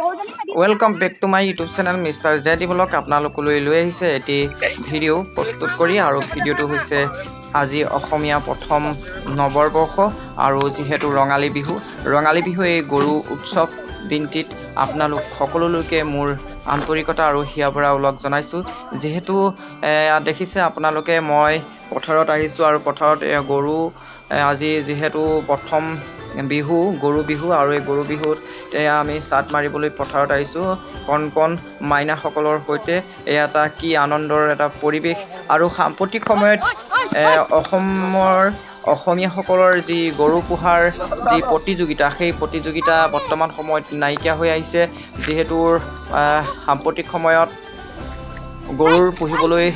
Welcome back to my YouTube channel mister JD blog. আপোনালোকলৈ লৈ আহিছে এটি ভিডিঅ' প্ৰস্তুত কৰি, আৰু ভিডিঅ'টো হৈছে আজি অসমীয়া প্ৰথম নৱবৰ্ষ আৰু যিহেতু ৰঙালী বিহু এই গৰু উৎসৱ দিনটিত আপোনালোক সকলোলৈকে মোৰ আন্তৰিকতা আৰু হিয়াভৰা ওলগ জনাইছোঁ। যিহেতু দেখিছে আপোনালোকে মই পথাৰত আহিছোঁ আৰু পথাৰত গৰু আজি যিহেতু প্ৰথম বিহু গৰু বিহু, আৰু এই গৰু বিহুত আমি চাট মাৰিবলৈ পথাৰত আহিছোঁ কণ মাইনাসকলৰ সৈতে। এয়া এটা কি আনন্দৰ এটা পৰিৱেশ। আৰু সাম্প্ৰতিক সময়ত অসমীয়াসকলৰ যি গৰু পোহাৰ যি প্ৰতিযোগিতা, সেই প্ৰতিযোগিতা বৰ্তমান সময়ত নাইকিয়া হৈ আহিছে। যিহেতু সাম্প্ৰতিক সময়ত গৰুৰ পুহিবলৈ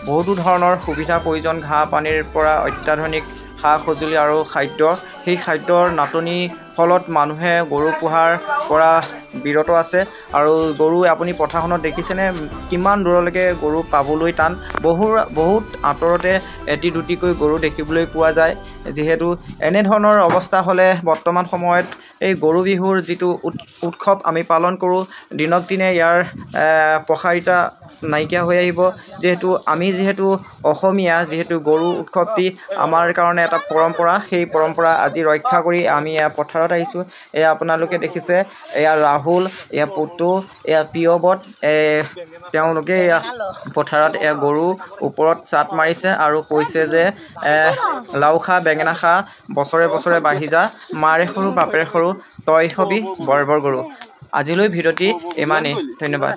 বহুতো ধৰণৰ সুবিধা প্ৰয়োজন, ঘাঁহ পানীৰ পৰা অত্যাধুনিক সা সঁজুলি আৰু খাদ্য। সেই খাদ্যৰ নাটনিৰ ফলত মানুহে গৰু পোহাৰ পৰা বিৰত আছে। আৰু গৰু আপুনি পথাৰখনত দেখিছেনে কিমান দূৰলৈকে গৰু পাবলৈ টান, বহুত আঁতৰতে এটি দুটিকৈ গৰু দেখিবলৈ পোৱা যায়। যিহেতু এনেধৰণৰ অৱস্থা হ'লে বৰ্তমান সময়ত এই গৰু বিহুৰ যিটো উৎসৱ আমি পালন কৰোঁ, দিনক দিনে ইয়াৰ প্ৰসাৰিতা নাইকিয়া হৈ আহিব। যিহেতু অসমীয়া, যিহেতু গৰু উৎসৱটি আমাৰ কাৰণে এটা পৰম্পৰা, সেই পৰম্পৰা আজি ৰক্ষা কৰি আমি এয়া পথাৰত আহিছোঁ। এয়া আপোনালোকে দেখিছে, এয়া ৰাহুল, এয়া পুতু, এয়া প্ৰিয়বত, তেওঁলোকে এয়া পথাৰত এয়া গৰু ওপৰত চাট মাৰিছে আৰু কৈছে যে লাও খা বেঙেনা খা বছৰে বছৰে বাঢ়ি যা, মাৰে সৰু বাপেৰে সৰু তই হবি বৰ বৰ গৰু। আজিলৈ ভিডিঅ'টি ইমানেই, ধন্যবাদ।